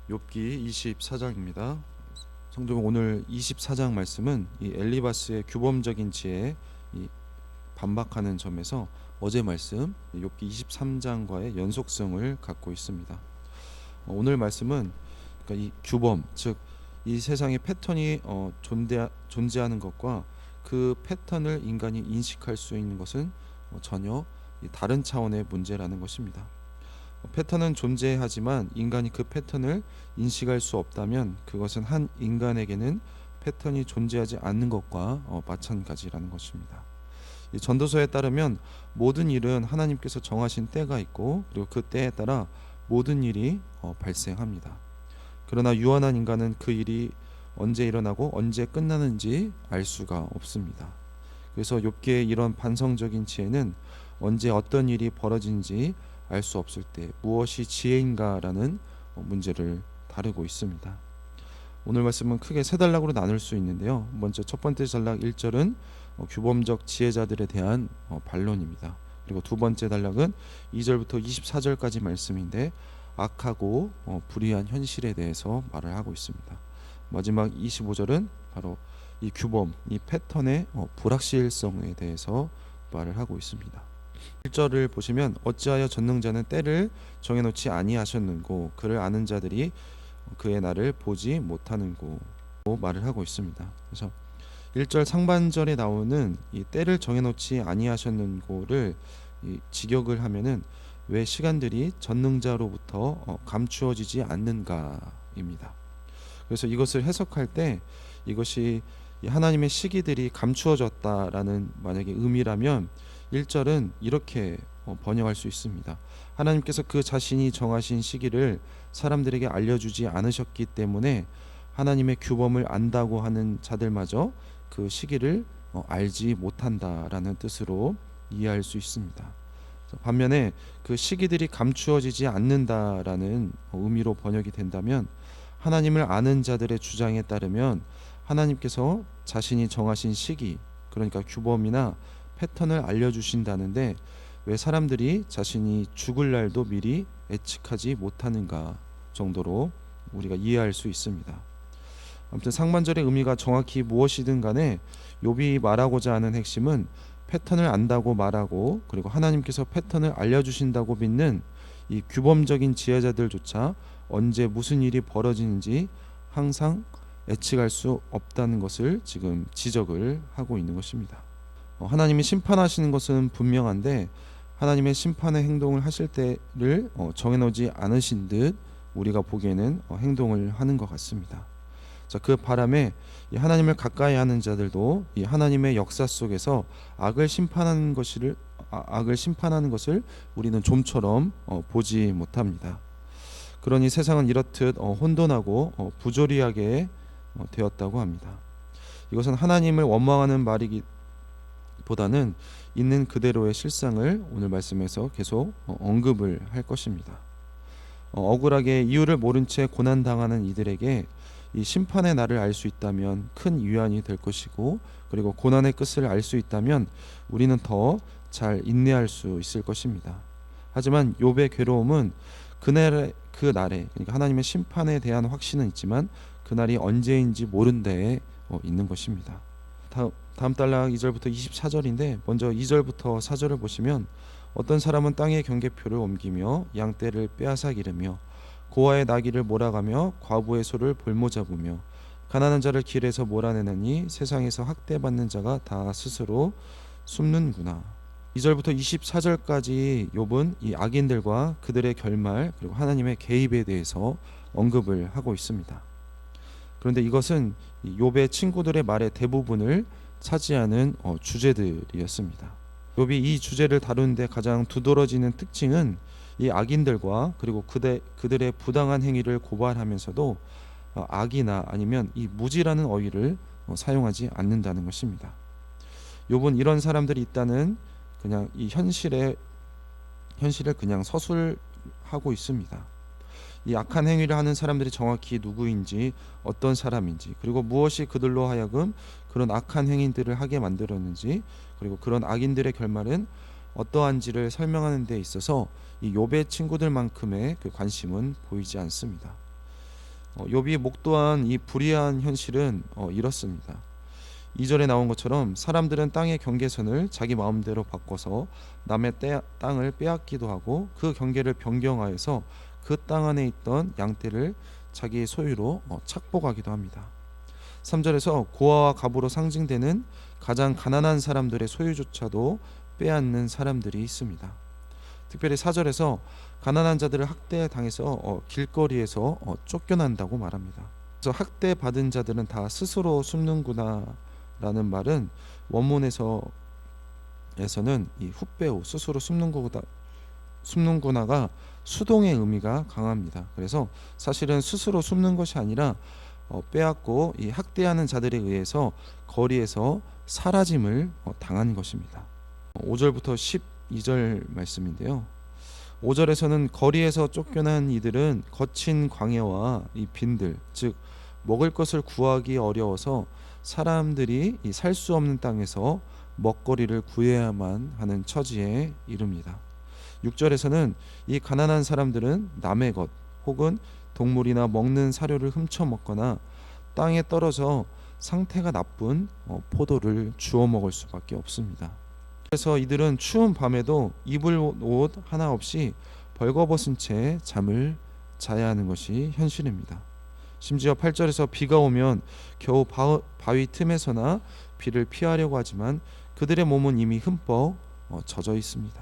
욥기 24장입니다. 성도님, 오늘 24장 말씀은 이 엘리바스의 규범적인 지혜에 반박하는 점에서 어제 말씀 욥기 23장과의 연속성을 갖고 있습니다. 오늘 말씀은 그러니까 이 규범, 즉 이 세상의 패턴이 존재하는 것과 그 패턴을 인간이 인식할 수 있는 것은 전혀 다른 차원의 문제라는 것입니다. 패턴은 존재하지만 인간이 그 패턴을 인식할 수 없다면 그것은 한 인간에게는 패턴이 존재하지 않는 것과 마찬가지라는 것입니다. 이 전도서에 따르면 모든 일은 하나님께서 정하신 때가 있고 그리고 그 때에 따라 모든 일이 발생합니다. 그러나 유한한 인간은 그 일이 언제 일어나고 언제 끝나는지 알 수가 없습니다. 그래서 욥기의 이런 반성적인 지혜는 언제 어떤 일이 벌어진지 알 수 없을 때 무엇이 지혜인가라는 문제를 다루고 있습니다. 오늘 말씀은 크게 세 단락으로 나눌 수 있는데요. 먼저 첫 번째 단락 1절은 규범적 지혜자들에 대한 반론입니다. 그리고 두 번째 단락은 2절부터 24절까지 말씀인데 악하고 불의한 현실에 대해서 말을 하고 있습니다. 마지막 25절은 바로 이 규범, 이 패턴의 불확실성에 대해서 말을 하고 있습니다. 1절을 보시면 어찌하여 전능자는 때를 정해놓지 아니하셨는고 그를 아는 자들이 그의 날을 보지 못하는고 말을 하고 있습니다. 그래서 1절 상반절에 나오는 이 때를 정해놓지 아니하셨는고를 직역을 하면은 왜 시간들이 전능자로부터 감추어지지 않는가입니다. 그래서 이것을 해석할 때 이것이 하나님의 시기들이 감추어졌다라는 만약에 의미라면 1절은 이렇게 번역할 수 있습니다. 하나님께서 그 자신이 정하신 시기를 사람들에게 알려주지 않으셨기 때문에 하나님의 규범을 안다고 하는 자들마저 그 시기를 알지 못한다라는 뜻으로 이해할 수 있습니다. 반면에 그 시기들이 감추어지지 않는다라는 의미로 번역이 된다면 하나님을 아는 자들의 주장에 따르면 하나님께서 자신이 정하신 시기, 그러니까 규범이나 패턴을 알려주신다는데 왜 사람들이 자신이 죽을 날도 미리 예측하지 못하는가 정도로 우리가 이해할 수 있습니다. 아무튼 상반절의 의미가 정확히 무엇이든 간에 욥이 말하고자 하는 핵심은 패턴을 안다고 말하고 그리고 하나님께서 패턴을 알려주신다고 믿는 이 규범적인 지혜자들조차 언제 무슨 일이 벌어지는지 항상 예측할 수 없다는 것을 지금 지적을 하고 있는 것입니다. 하나님이 심판하시는 것은 분명한데 하나님의 심판의 행동을 하실 때를 정해놓지 않으신 듯 우리가 보기에는 행동을 하는 것 같습니다. 자, 그 바람에 이 하나님을 가까이 하는 자들도 이 하나님의 역사 속에서 악을 심판하는 것을 우리는 좀처럼 보지 못합니다. 그러니 세상은 이렇듯 혼돈하고 부조리하게 되었다고 합니다. 이것은 하나님을 원망하는 말이기보다는 있는 그대로의 실상을 오늘 말씀에서 계속 언급을 할 것입니다. 억울하게 이유를 모른 채 고난당하는 이들에게 이 심판의 날을 알 수 있다면 큰 위안이 될 것이고 그리고 고난의 끝을 알 수 있다면 우리는 더 잘 인내할 수 있을 것입니다. 하지만 욥의 괴로움은 그날에 그러니까 하나님의 심판에 대한 확신은 있지만 그날이 언제인지 모른 데에 있는 것입니다. 다음 단락 2절부터 24절인데 먼저 2절부터 4절을 보시면 어떤 사람은 땅의 경계표를 옮기며 양떼를 빼앗아 기르며 고아의 나귀를 몰아가며 과부의 소를 볼모 잡으며 가난한 자를 길에서 몰아내느니 세상에서 학대받는 자가 다 스스로 숨는구나. 2절부터 24절까지 욥은 이 악인들과 그들의 결말 그리고 하나님의 개입에 대해서 언급을 하고 있습니다. 그런데 이것은 욥의 친구들의 말의 대부분을 차지하는 주제들이었습니다. 욥이 이 주제를 다루는데 가장 두드러지는 특징은 이 악인들과 그리고 그들의 부당한 행위를 고발하면서도 악이나 아니면 이 무지라는 어휘를 사용하지 않는다는 것입니다. 욥은 이런 사람들이 있다는 그냥 이 현실을 그냥 서술하고 있습니다. 이 악한 행위를 하는 사람들이 정확히 누구인지 어떤 사람인지 그리고 무엇이 그들로 하여금 그런 악한 행위들을 하게 만들었는지 그리고 그런 악인들의 결말은 어떠한지를 설명하는 데 있어서 이 욥의 친구들만큼의 그 관심은 보이지 않습니다. 욥이 목도한 이 불의한 현실은 이렇습니다. 2절에 나온 것처럼 사람들은 땅의 경계선을 자기 마음대로 바꿔서 남의 땅을 빼앗기도 하고 그 경계를 변경하여서 그 땅 안에 있던 양떼를 자기의 소유로 착복하기도 합니다. 3절에서 고아와 갑으로 상징되는 가장 가난한 사람들의 소유조차도 빼앗는 사람들이 있습니다. 특별히 4절에서 가난한 자들을 학대당해서 길거리에서 쫓겨난다고 말합니다. 그래서 학대받은 자들은 다 스스로 숨는구나 라는 말은 원문에서는 이 훗배우 스스로 숨는구나가 수동의 의미가 강합니다. 그래서 사실은 스스로 숨는 것이 아니라 빼앗고 이 학대하는 자들에 의해서 거리에서 사라짐을 당한 것입니다. 5절부터 12절 말씀인데요. 5절에서는 거리에서 쫓겨난 이들은 거친 광야와 이 빈들, 즉 먹을 것을 구하기 어려워서 사람들이 살 수 없는 땅에서 먹거리를 구해야만 하는 처지에 이릅니다. 6절에서는 이 가난한 사람들은 남의 것 혹은 동물이나 먹는 사료를 훔쳐 먹거나 땅에 떨어져 상태가 나쁜 포도를 주워 먹을 수밖에 없습니다. 그래서 이들은 추운 밤에도 입을 옷 하나 없이 벌거벗은 채 잠을 자야 하는 것이 현실입니다. 심지어 8절에서 비가 오면 겨우 바위 틈에서나 비를 피하려고 하지만 그들의 몸은 이미 흠뻑 젖어 있습니다.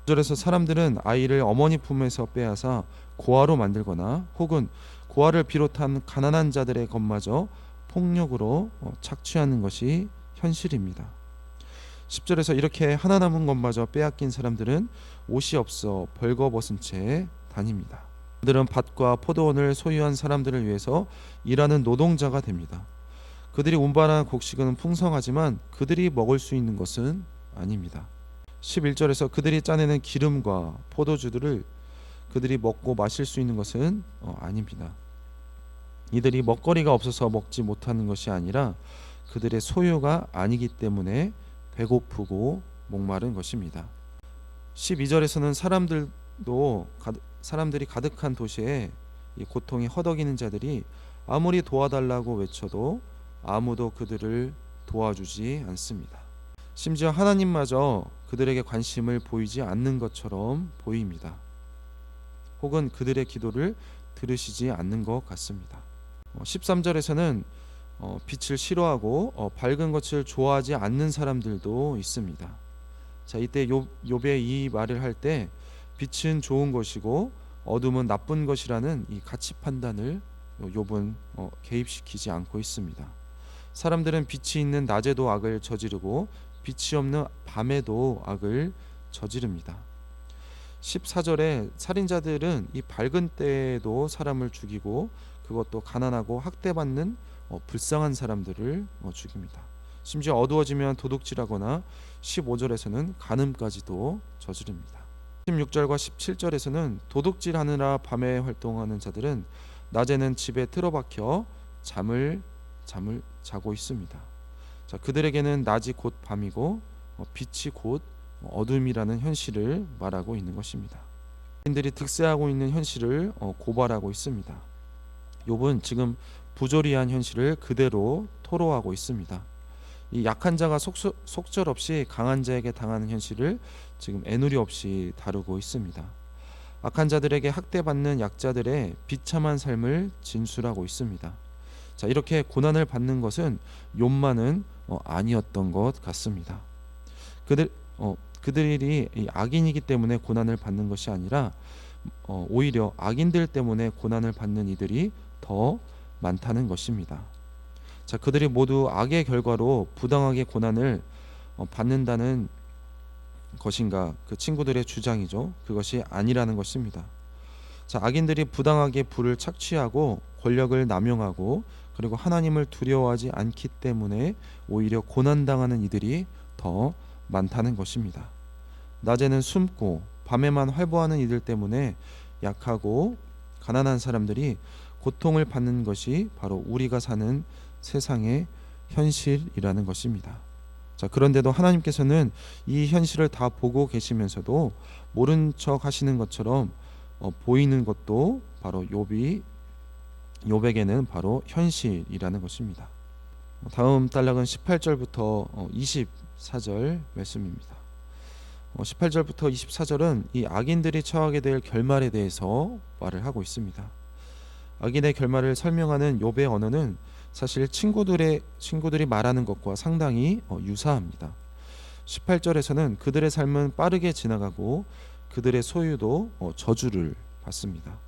9절에서 사람들은 아이를 어머니 품에서 빼앗아 고아로 만들거나 혹은 고아를 비롯한 가난한 자들의 것마저 폭력으로 착취하는 것이 현실입니다. 10절에서 이렇게 하나 남은 것마저 빼앗긴 사람들은 옷이 없어 벌거벗은 채 다닙니다. 그들은 밭과 포도원을 소유한 사람들을 위해서 일하는 노동자가 됩니다. 그들이 운반한 곡식은 풍성하지만 그들이 먹을 수 있는 것은 아닙니다. 11절에서 그들이 짜내는 기름과 포도주들을 그들이 먹고 마실 수 있는 것은 아닙니다. 이들이 먹거리가 없어서 먹지 못하는 것이 아니라 그들의 소유가 아니기 때문에 배고프고 목마른 것입니다. 12절에서는 사람들이 가득한 도시에 이 고통이 허덕이는 자들이 아무리 도와달라고 외쳐도 아무도 그들을 도와주지 않습니다. 심지어 하나님마저 그들에게 관심을 보이지 않는 것처럼 보입니다. 혹은 그들의 기도를 들으시지 않는 것 같습니다. 13절에서는 빛을 싫어하고 밝은 것을 좋아하지 않는 사람들도 있습니다. 자, 이때 욥의 이 말을 할 때 빛은 좋은 것이고 어둠은 나쁜 것이라는 이 가치 판단을 욥은 개입시키지 않고 있습니다. 사람들은 빛이 있는 낮에도 악을 저지르고 빛이 없는 밤에도 악을 저지릅니다. 14절에 살인자들은 이 밝은 때에도 사람을 죽이고 그것도 가난하고 학대받는 불쌍한 사람들을 죽입니다. 심지어 어두워지면 도둑질하거나 15절에서는 간음까지도 저지릅니다. 16절과 17절에서는 도둑질하느라 밤에 활동하는 자들은 낮에는 집에 틀어박혀 잠을 자고 있습니다. 자, 그들에게는 낮이 곧 밤이고 빛이 곧 어둠이라는 현실을 말하고 있는 것입니다. 인들이 득세하고 있는 현실을 고발하고 있습니다. 욥은 지금 부조리한 현실을 그대로 토로하고 있습니다. 이 약한 자가 속절없이 강한 자에게 당하는 현실을 지금 애누리 없이 다루고 있습니다. 악한 자들에게 학대받는 약자들의 비참한 삶을 진술하고 있습니다. 자, 이렇게 고난을 받는 것은 욥만은 아니었던 것 같습니다. 그들이 악인이기 때문에 고난을 받는 것이 아니라 오히려 악인들 때문에 고난을 받는 이들이 더 많다는 것입니다. 자, 그들이 모두 악의 결과로 부당하게 고난을 받는다는 것인가? 그 친구들의 주장이죠. 그것이 아니라는 것입니다. 자, 악인들이 부당하게 부를 착취하고 권력을 남용하고 그리고 하나님을 두려워하지 않기 때문에 오히려 고난당하는 이들이 더 많다는 것입니다. 낮에는 숨고 밤에만 활보하는 이들 때문에 약하고 가난한 사람들이 고통을 받는 것이 바로 우리가 사는 세상의 현실이라는 것입니다. 자, 그런데도 하나님께서는 이 현실을 다 보고 계시면서도 모른 척 하시는 것처럼 보이는 것도 바로 욥이 욥에게는 바로 현실이라는 것입니다. 다음 단락은 18절부터 24절 말씀입니다. 18절부터 24절은 이 악인들이 처하게 될 결말에 대해서 말을 하고 있습니다. 악인의 결말을 설명하는 욥의 언어는 사실 친구들이 말하는 것과 상당히 유사합니다. 18절에서는 그들의 삶은 빠르게 지나가고 그들의 소유도 저주를 받습니다.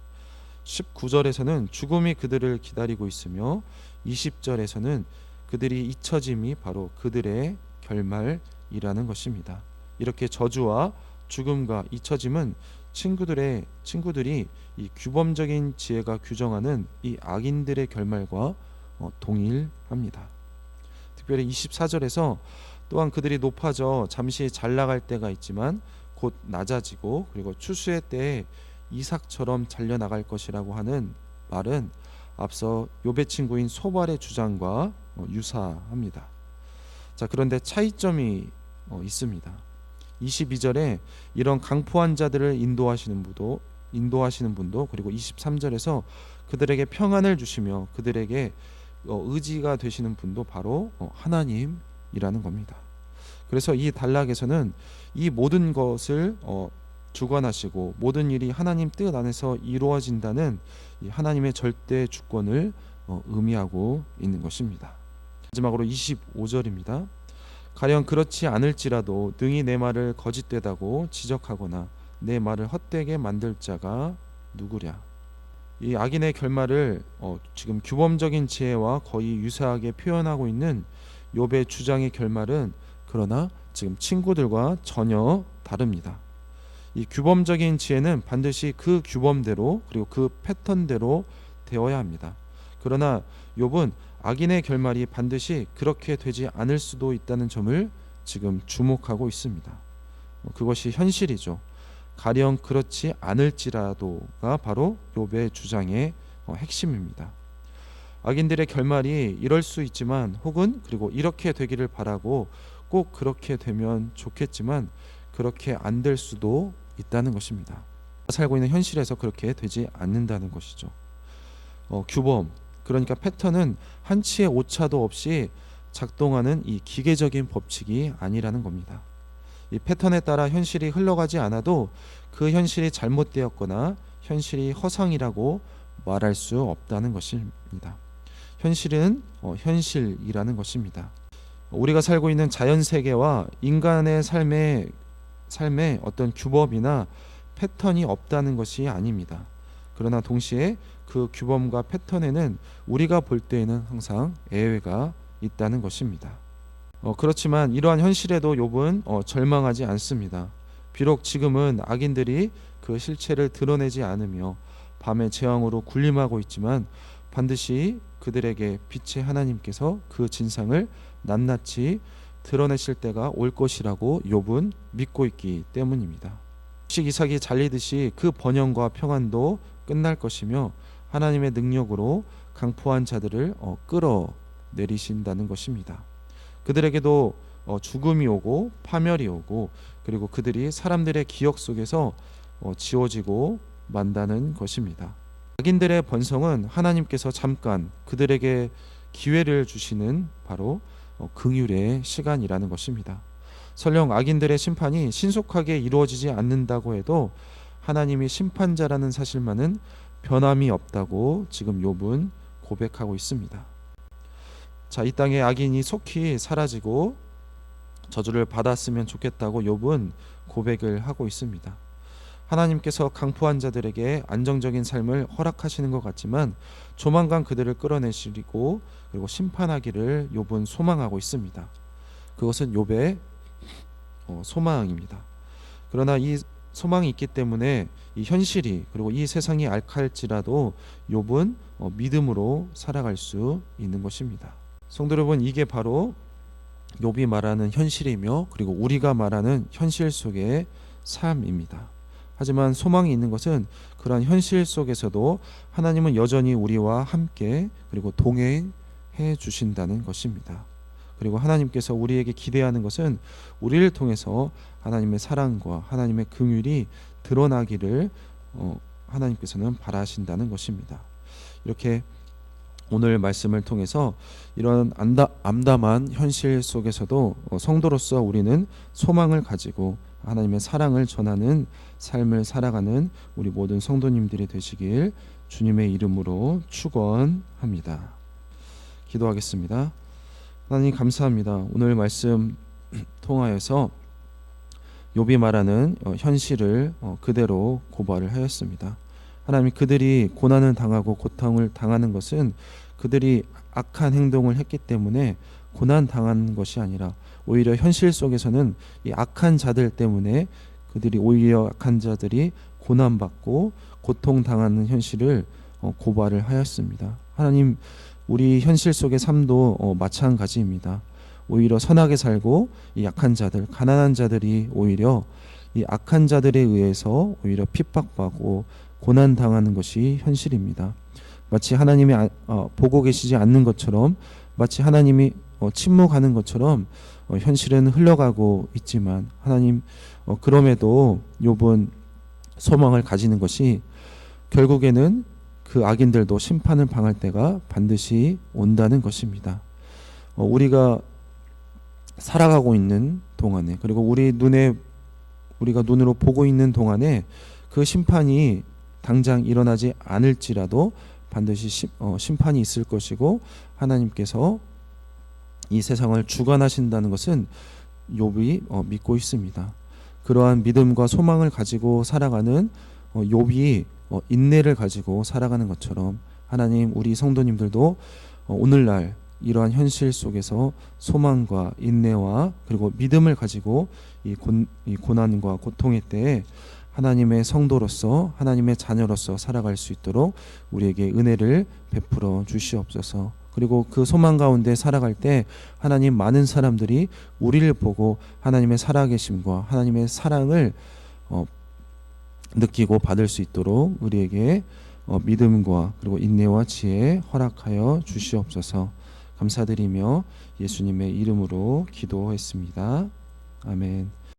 19절에서는 죽음이 그들을 기다리고 있으며 20절에서는 그들이 잊혀짐이 바로 그들의 결말이라는 것입니다. 이렇게 저주와 죽음과 잊혀짐은 친구들이 이 규범적인 지혜가 규정하는 이 악인들의 결말과 동일합니다. 특별히 24절에서 또한 그들이 높아져 잠시 잘 나갈 때가 있지만 곧 낮아지고 그리고 추수의 때에 이삭처럼 잘려나갈 것이라고 하는 말은 앞서 욥의 친구인 소발의 주장과 유사합니다. 자, 그런데 차이점이 있습니다. 22절에 이런 강포한 자들을 인도하시는 분도 그리고 23절에서 그들에게 평안을 주시며 그들에게 의지가 되시는 분도 바로 하나님이라는 겁니다. 그래서 이 단락에서는 이 모든 것을 주관하시고 모든 일이 하나님 뜻 안에서 이루어진다는 이 하나님의 절대 주권을 의미하고 있는 것입니다. 마지막으로 25절입니다. 가령 그렇지 않을지라도 능히 내 말을 거짓되다고 지적하거나 내 말을 헛되게 만들 자가 누구랴. 이 악인의 결말을 지금 규범적인 지혜와 거의 유사하게 표현하고 있는 욥의 주장의 결말은 그러나 지금 친구들과 전혀 다릅니다. 이 규범적인 지혜는 반드시 그 규범대로 그리고 그 패턴대로 되어야 합니다. 그러나 욥은 악인의 결말이 반드시 그렇게 되지 않을 수도 있다는 점을 지금 주목하고 있습니다. 그것이 현실이죠. 가령 그렇지 않을지라도가 바로 욥의 주장의 핵심입니다. 악인들의 결말이 이럴 수 있지만 혹은 그리고 이렇게 되기를 바라고 꼭 그렇게 되면 좋겠지만 그렇게 안 될 수도 있다는 것입니다. 살고 있는 현실에서 그렇게 되지 않는다는 것이죠. 규범, 그러니까 패턴은 한치의 오차도 없이 작동하는 이 기계적인 법칙이 아니라는 겁니다. 이 패턴에 따라 현실이 흘러가지 않아도 그 현실이 잘못되었거나 현실이 허상이라고 말할 수 없다는 것입니다. 현실은 현실이라는 것입니다. 우리가 살고 있는 자연 세계와 인간의 삶에 어떤 규범이나 패턴이 없다는 것이 아닙니다. 그러나 동시에 그 규범과 패턴에는 우리가 볼 때에는 항상 예외가 있다는 것입니다. 그렇지만 이러한 현실에도 욥은 절망하지 않습니다. 비록 지금은 악인들이 그 실체를 드러내지 않으며 밤의 재앙으로 군림하고 있지만 반드시 그들에게 빛의 하나님께서 그 진상을 낱낱이 드러내실 때가 올 것이라고 욥은 믿고 있기 때문입니다. 이삭이 잘리듯이 그 번영과 평안도 끝날 것이며 하나님의 능력으로 강포한 자들을 끌어내리신다는 것입니다. 그들에게도 죽음이 오고 파멸이 오고 그리고 그들이 사람들의 기억 속에서 지워지고 만다는 것입니다. 악인들의 번성은 하나님께서 잠깐 그들에게 기회를 주시는 바로 긍휼의 시간이라는 것입니다. 설령 악인들의 심판이 신속하게 이루어지지 않는다고 해도 하나님이 심판자라는 사실만은 변함이 없다고 지금 욥은 고백하고 있습니다. 자, 이 땅에 악인이 속히 사라지고 저주를 받았으면 좋겠다고 욥은 고백을 하고 있습니다. 하나님께서 강포한 자들에게 안정적인 삶을 허락하시는 것 같지만 조만간 그들을 끌어내시고 그리고 심판하기를 욥은 소망하고 있습니다. 그것은 욥의 소망입니다. 그러나 이 소망이 있기 때문에 이 현실이 그리고 이 세상이 악할지라도 욥은 믿음으로 살아갈 수 있는 것입니다. 성도 여러분, 이게 바로 욥이 말하는 현실이며 그리고 우리가 말하는 현실 속의 삶입니다. 하지만 소망이 있는 것은 그러한 현실 속에서도 하나님은 여전히 우리와 함께 그리고 동행해 주신다는 것입니다. 그리고 하나님께서 우리에게 기대하는 것은 우리를 통해서 하나님의 사랑과 하나님의 긍휼이 드러나기를 하나님께서는 바라신다는 것입니다. 이렇게 오늘 말씀을 통해서 이런 암담한 현실 속에서도 성도로서 우리는 소망을 가지고 하나님의 사랑을 전하는 삶을 살아가는 우리 모든 성도님들이 되시길 주님의 이름으로 축원합니다. 기도하겠습니다. 하나님 감사합니다. 오늘 말씀 통하여서 욥이 말하는 현실을 그대로 고발을 하였습니다. 하나님, 그들이 고난을 당하고 고통을 당하는 것은 그들이 악한 행동을 했기 때문에 고난 당한 것이 아니라 오히려 현실 속에서는 이 악한 자들 때문에 그들이 오히려 악한 자들이 고난받고 고통당하는 현실을 고발을 하였습니다. 하나님, 우리 현실 속의 삶도 마찬가지입니다. 오히려 선하게 살고 이 약한 자들, 가난한 자들이 오히려 이 악한 자들에 의해서 오히려 핍박받고 고난 당하는 것이 현실입니다. 마치 하나님이 보고 계시지 않는 것처럼, 마치 하나님이 침묵하는 것처럼 현실은 흘러가고 있지만 하나님, 그럼에도 욥은 소망을 가지는 것이 결국에는 그 악인들도 심판을 당할 때가 반드시 온다는 것입니다. 우리가 살아가고 있는 동안에, 그리고 우리가 눈으로 보고 있는 동안에 그 심판이 당장 일어나지 않을지라도 반드시 심판이 있을 것이고 하나님께서 이 세상을 주관하신다는 것은 욥이 믿고 있습니다. 그러한 믿음과 소망을 가지고 살아가는 욥이 인내를 가지고 살아가는 것처럼 하나님, 우리 성도님들도 오늘날 이러한 현실 속에서 소망과 인내와 그리고 믿음을 가지고 이 고난과 고통의 때에 하나님의 성도로서, 하나님의 자녀로서 살아갈 수 있도록 우리에게 은혜를 베풀어 주시옵소서. 그리고 그 소망 가운데 살아갈 때 하나님, 많은 사람들이 우리를 보고 하나님의 살아계심과 하나님의 사랑을 느끼고 받을 수 있도록 우리에게 믿음과 그리고 인내와 지혜 허락하여 주시옵소서. 감사드리며 예수님의 이름으로 기도했습니다. 아멘.